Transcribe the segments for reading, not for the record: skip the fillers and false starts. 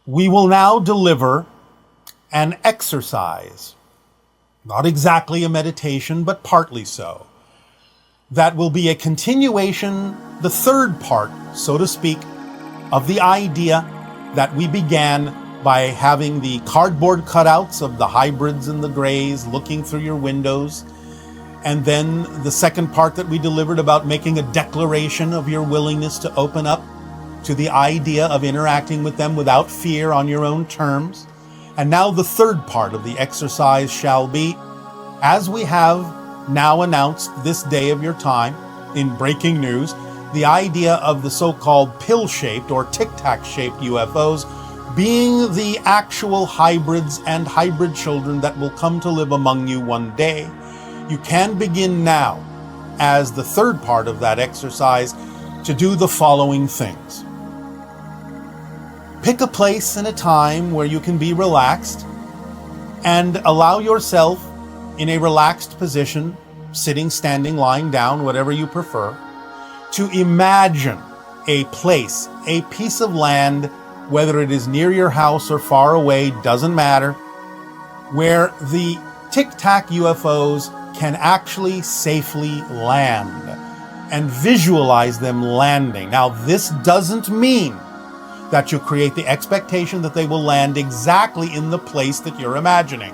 We will now deliver an exercise, not exactly a meditation, but partly so. That will be a continuation, the third part, so to speak, of the idea that we began by having the cardboard cutouts of the hybrids and the grays looking through your windows. And then the second part that we delivered about making a declaration of your willingness to open up to the idea of interacting with them without fear on your own terms. And now the third part of the exercise shall be, as we have now announced this day of your time in breaking news, the idea of the so-called pill-shaped or tic-tac-shaped UFOs being the actual hybrids and hybrid children that will come to live among you one day. You can begin now, as the third part of that exercise, to do the following things. Pick a place and a time where you can be relaxed and allow yourself in a relaxed position, sitting, standing, lying down, whatever you prefer, to imagine a place, a piece of land, whether it is near your house or far away, doesn't matter, where the tic-tac UFOs can actually safely land and visualize them landing. Now, this doesn't mean that you create the expectation that they will land exactly in the place that you're imagining.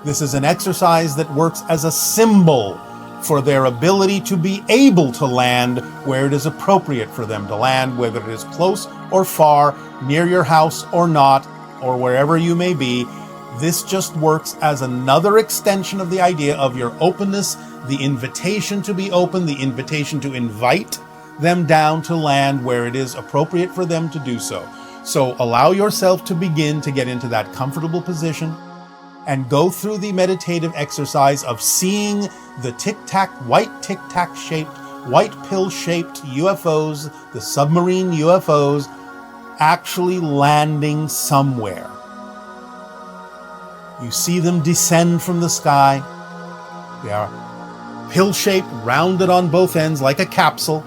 This is an exercise that works as a symbol for their ability to be able to land where it is appropriate for them to land, whether it is close or far, near your house or not, or wherever you may be. This just works as another extension of the idea of your openness, the invitation to be open, the invitation to invite them down to land where it is appropriate for them to do so. So allow yourself to begin to get into that comfortable position and go through the meditative exercise of seeing the white tic-tac shaped, white pill shaped UFOs, the submarine UFOs, actually landing somewhere. You see them descend from the sky. They are pill-shaped, rounded on both ends like a capsule,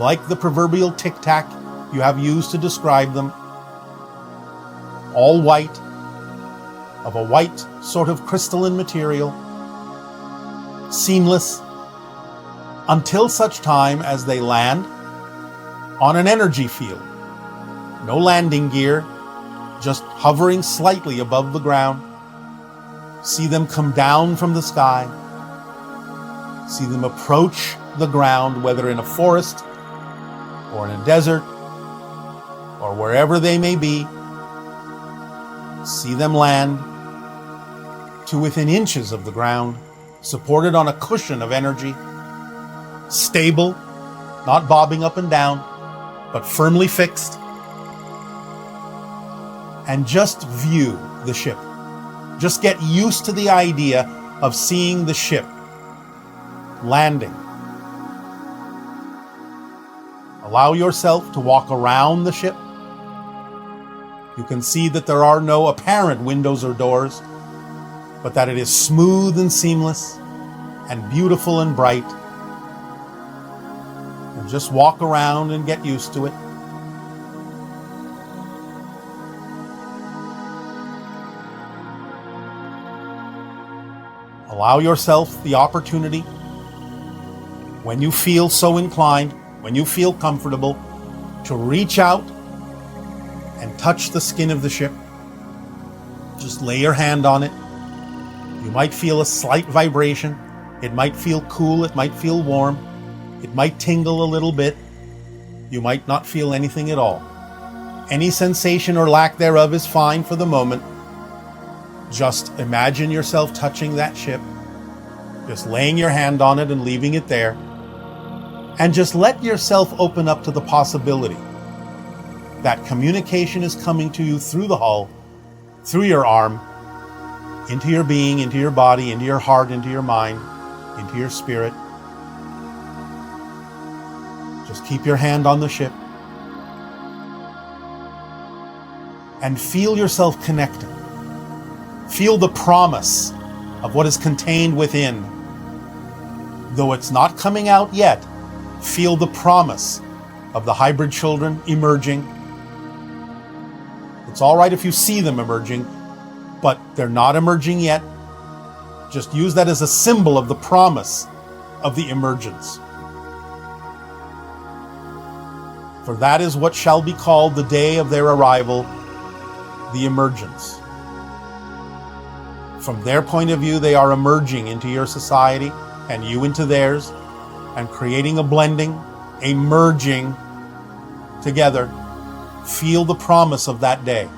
like the proverbial tic-tac you have used to describe them. All white, of a white sort of crystalline material, seamless, until such time as they land on an energy field. No landing gear, just hovering slightly above the ground. See them come down from the sky. See them approach the ground, whether in a forest or in a desert or wherever they may be. See them land to within inches of the ground, supported on a cushion of energy, stable, not bobbing up and down, but firmly fixed. And just view the ship. Just get used to the idea of seeing the ship landing. Allow yourself to walk around the ship. You can see that there are no apparent windows or doors, but that it is smooth and seamless and beautiful and bright. And just walk around and get used to it. Allow yourself the opportunity, when you feel so inclined, when you feel comfortable, to reach out and touch the skin of the ship. Just lay your hand on it. You might feel a slight vibration. It might feel cool. It might feel warm. It might tingle a little bit. You might not feel anything at all. Any sensation or lack thereof is fine for the moment. Just imagine yourself touching that ship, just laying your hand on it and leaving it there. And just let yourself open up to the possibility that communication is coming to you through the hull, through your arm, into your being, into your body, into your heart, into your mind, into your spirit. Just keep your hand on the ship and feel yourself connecting. Feel the promise of what is contained within. Though it's not coming out yet, feel the promise of the hybrid children emerging, It's all right if you see them emerging, but they're not emerging yet. Just use that as a symbol of the promise of the emergence. For that is what shall be called the day of their arrival, the emergence. From their point of view, they are emerging into your society and you into theirs, and creating a blending, a merging together. Feel the promise of that day.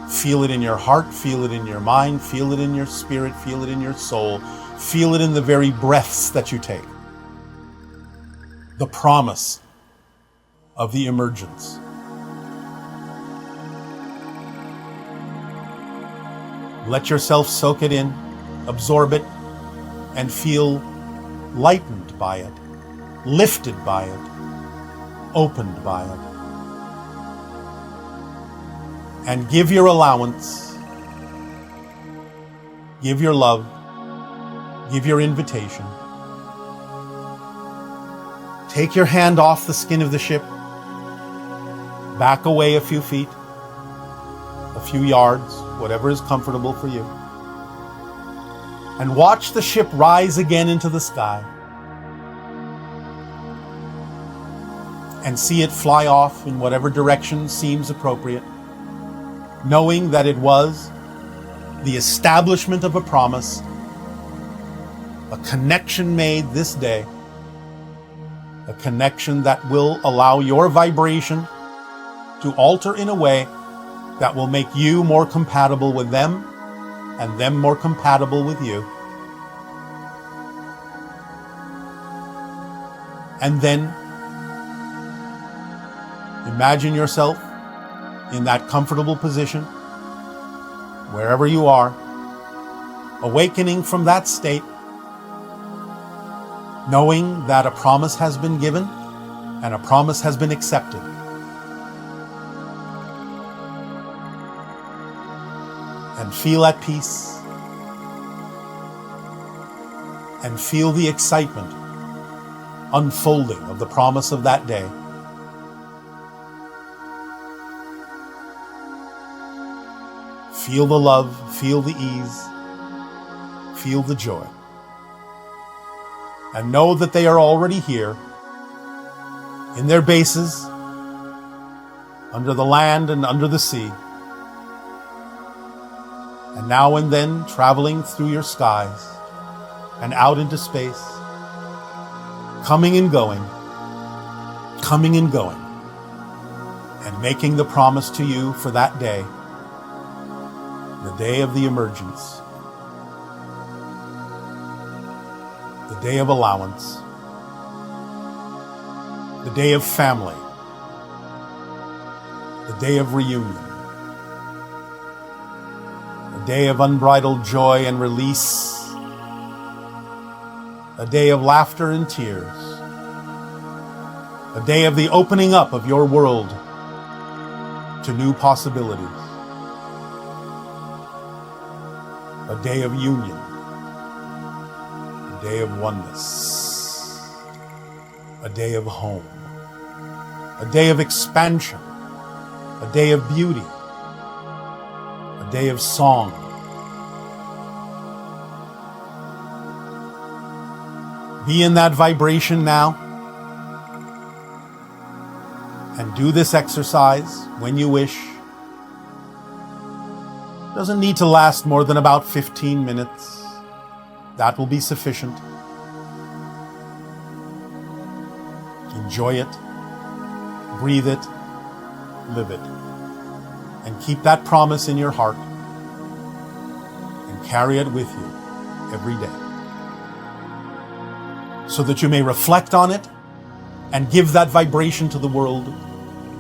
Feel it in your heart, feel it in your mind, feel it in your spirit, feel it in your soul, feel it in the very breaths that you take. The promise of the emergence. Let yourself soak it in, absorb it, and feel lightened by it, lifted by it, opened by it. And give your allowance, give your love, give your invitation. Take your hand off the skin of the ship, back away a few feet, a few yards, whatever is comfortable for you, and watch the ship rise again into the sky, and see it fly off in whatever direction seems appropriate, knowing that it was the establishment of a promise, a connection made this day, a connection that will allow your vibration to alter in a way that will make you more compatible with them and them more compatible with you. And then imagine yourself in that comfortable position, wherever you are, awakening from that state, knowing that a promise has been given and a promise has been accepted. And feel at peace, and feel the excitement unfolding of the promise of that day. Feel the love, feel the ease, feel the joy. And know that they are already here, in their bases, under the land and under the sea, and now and then traveling through your skies and out into space, coming and going, and making the promise to you for that day, the day of the emergence, the day of allowance, the day of family, the day of reunion, a day of unbridled joy and release, a day of laughter and tears, a day of the opening up of your world to new possibilities, a day of union, a day of oneness, a day of home, a day of expansion, a day of beauty, a day of song. Be in that vibration now, and do this exercise when you wish. Doesn't need to last more than about 15 minutes. That will be sufficient. Enjoy it, breathe it, live it, and keep that promise in your heart and carry it with you every day, so that you may reflect on it and give that vibration to the world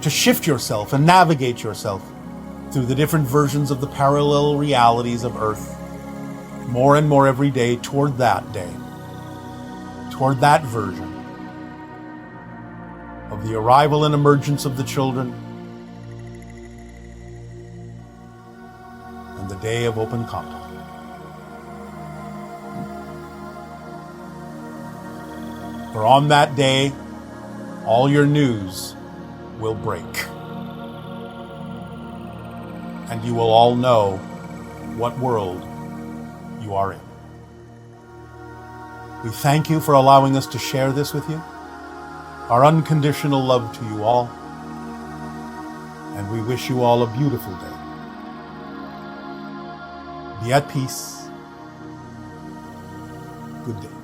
to shift yourself and navigate yourself through the different versions of the parallel realities of Earth, more and more every day toward that day, toward that version of the arrival and emergence of the children and the day of open contact. For on that day, all your news will break. and you will all know what world you are in. We thank you for allowing us to share this with you. Our unconditional love to you all. And we wish you all a beautiful day. Be at peace. Good day.